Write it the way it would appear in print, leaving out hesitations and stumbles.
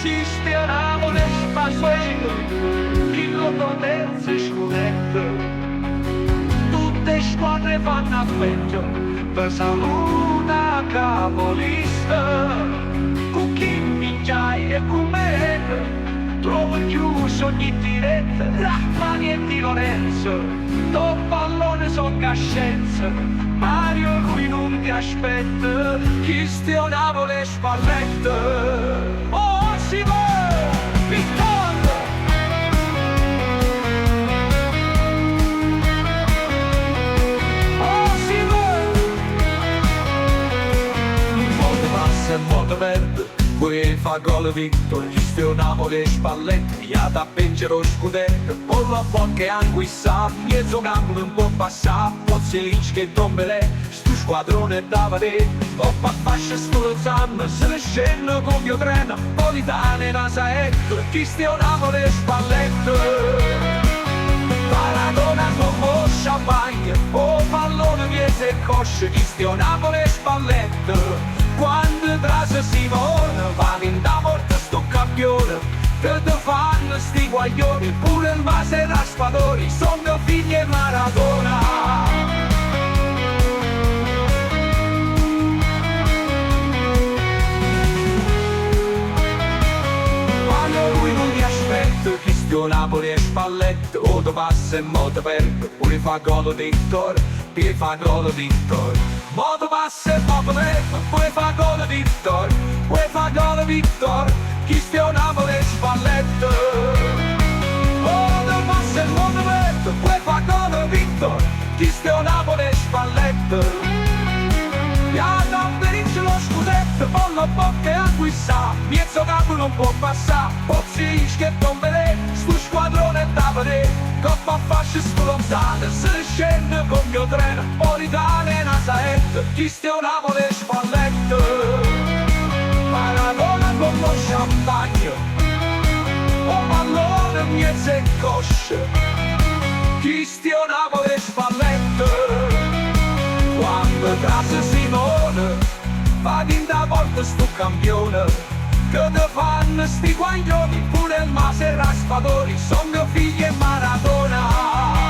ci speravo le spasue, chi lo potesse scudetto. Tutte squadre vanno a peggio, per saluta capolista. Con chi mingiai e come trovo chiuso ogni diretta, Rachmani e Di Lorenzo, do pallone so cascenza, Mario qui non ti aspetta, chi stionavo le spallette. Oh, si va, Vittorio! Oh, si va! Molte passe e molte verde, poi fa gol Victor, gestionavo le spallette, ia da pengere lo scudetto, con la bocca e anguissa, mezzo campo non può passare, pozzi linci che tombele, sto squadrone da vedere, oppa fascia sto zanno, se ne scende con mio treno, politane nasa ecco, gestionavo le spallette. Maradona come champagne, oh pallone miese e cosce, gestionavo le spallette. Quando trase Simone va in da morte sto campione, che te fanno sti guaglioni, pure il Mase Raspadori, sono figli e Maradona. Quando lui non mi aspetta, gestionavo le spallette, o te passa e mo te perde, pure fa gol Victor, poi fa gol Victor. Moto passa e mo te perde, poi fa gol Victor, poi fa gol Victor, gestionavo le spallette. Moto passa e mo te perde, poi fa gol Victor, gestionavo le spallette. Piano per vince lo scudetto, con la bocca e acquista, mezzo campo non può passare, pozzi che non vede, sto squadrone da vedere, coppa fascia scolonzata, se scende con mio treno, politane nasaette, gestionavo le spallette. Maradona con lo champagne, un pallone mezzo e cosce, gestionavo le spallette. Quando trase Simone, va in da volta sto campione, che te fanno sti guaglioni, pure il Mase Raspadori, sono mio figlio e Maradona.